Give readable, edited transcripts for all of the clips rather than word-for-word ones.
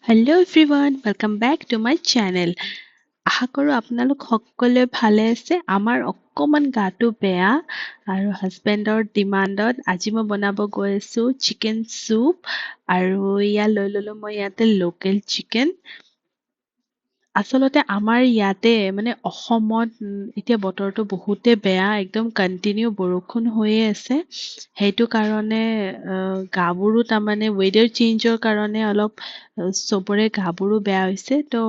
Hello' everyone, welcome back to my channel. আশা কৰোঁ আপোনালোক সকলোৱে ভালে আছে। আমাৰ অকণমান গাটো বেয়া আৰু হাজবেণ্ডৰ ডিমাণ্ডত আজি মই বনাব গৈ আছোঁ চিকেন চুপ আৰু লৈ ল'লোঁ মই ইয়াতে লোকেল চিকেন। আচলতে আমাৰ ইয়াতে মানে অসমত এতিয়া বতৰটো বহুতে বেয়া, একদম কণ্টিনিউ বৰষুণ হৈয়ে আছে। সেইটো কাৰণে গাবোৰো তাৰমানে ৱেডাৰ চেঞ্জৰ কাৰণে অলপ চবৰে গাবোৰো বেয়া হৈছে। তো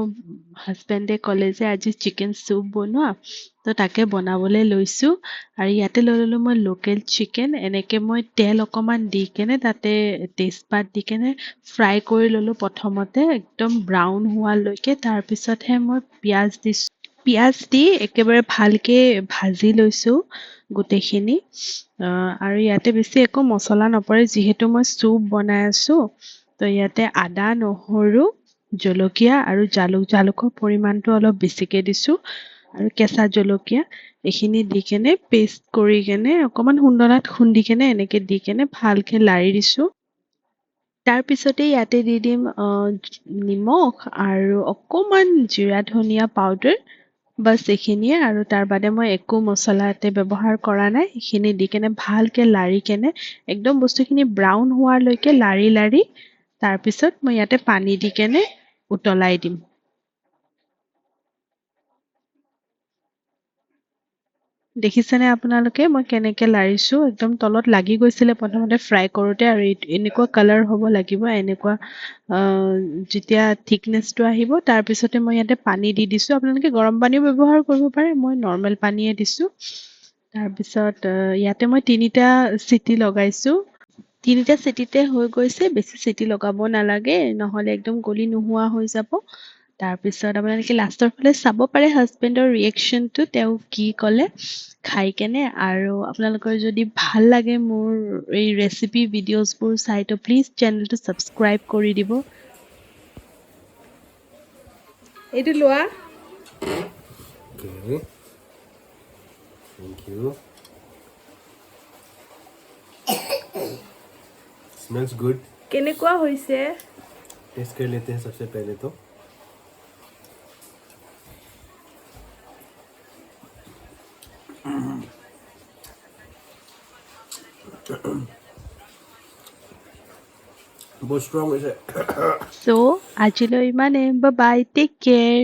হাজবেণ্ডে ক'লে যে আজি চিকেন চুপ বনোৱা, তো তাকে বনাবলৈ লৈছোঁ। আৰু ইয়াতে লৈ ল'লোঁ মই লোকেল চিকেন। এনেকৈ মই তেল অকণমান দি কেনে তাতে তেজপাত দি কেনে ফ্ৰাই কৰি ল'লোঁ প্ৰথমতে একদম ব্ৰাউন হোৱালৈকে। তাৰপিছতহে মই পিঁয়াজ দিছোঁ। পিঁয়াজ দি একেবাৰে ভালকৈ ভাজি লৈছোঁ গোটেইখিনি। আৰু ইয়াতে বেছি একো মছলা নপৰে যিহেতু মই চুপ বনাই আছোঁ। তো ইয়াতে আদা, নহৰু, জলকীয়া আৰু জালুকৰ পৰিমাণটো অলপ বেছিকৈ দিছোঁ আৰু কেঁচা জলকীয়া এইখিনি দি কেনে পেষ্ট কৰি কেনে অকণমান খুন্দনাত খুন্দি কেনে এনেকৈ দি কেনে ভালকৈ লাৰি দিছোঁ। তাৰপিছতে ইয়াতে দি দিম নিমখ আৰু অকণমান জিৰা ধনিয়া পাউডাৰ, বাছ এইখিনিয়ে। আৰু তাৰ বাদে মই একো মছলা ইয়াতে ব্যৱহাৰ কৰা নাই। এইখিনি দি কেনে ভালকৈ লাৰি কেনে একদম বস্তুখিনি ব্ৰাউন হোৱালৈকে লাৰি তাৰপিছত মই ইয়াতে পানী দি কেনে উতলাই দিম। দেখিছেনে আপোনালোকে মই কেনেকৈ লাৰিছোঁ? একদম তলত লাগি গৈছিলে প্ৰথমতে ফ্ৰাই কৰোঁতে। আৰু এনেকুৱা কালাৰ হ'ব লাগিব। এনেকুৱা যেতিয়া থিকনেছটো আহিব তাৰপিছতে মই ইয়াতে পানী দি দিছোঁ। আপোনালোকে গৰম পানীও ব্যৱহাৰ কৰিব পাৰে, মই নৰ্মেল পানীয়ে দিছোঁ। তাৰপিছত ইয়াতে মই 3টা চিটি লগাইছোঁ। 3টা চিটিতে হৈ গৈছে, বেছি চিটি লগাব নালাগে, নহ'লে একদম গলি নোহোৱা হৈ যাব। তাৰপিছত আপোনালোকে লাষ্টৰ ফালে চাব পাৰে হাজবেণ্ডৰ ৰিয়েকশ্যনটো, তেওঁ কি ক'লে খাই কেনে। আৰু আপোনালোকৰ যদি ভাল লাগে মোৰ এই ৰেচিপি ভিডিঅ'জবোৰ চাই, তো প্লিজ চেনেলটো ছাবস্ক্ৰাইব কৰি দিব। এইটো লোৱা। Okay, thank you. Smells good. কেনেকুৱা হৈছে? टेस्ट कर लेते हैं सबसे पहले तो। बहुत स्ट्रॉन्ग है। চ' আজিলৈ ইমানে। Bye bye, take care.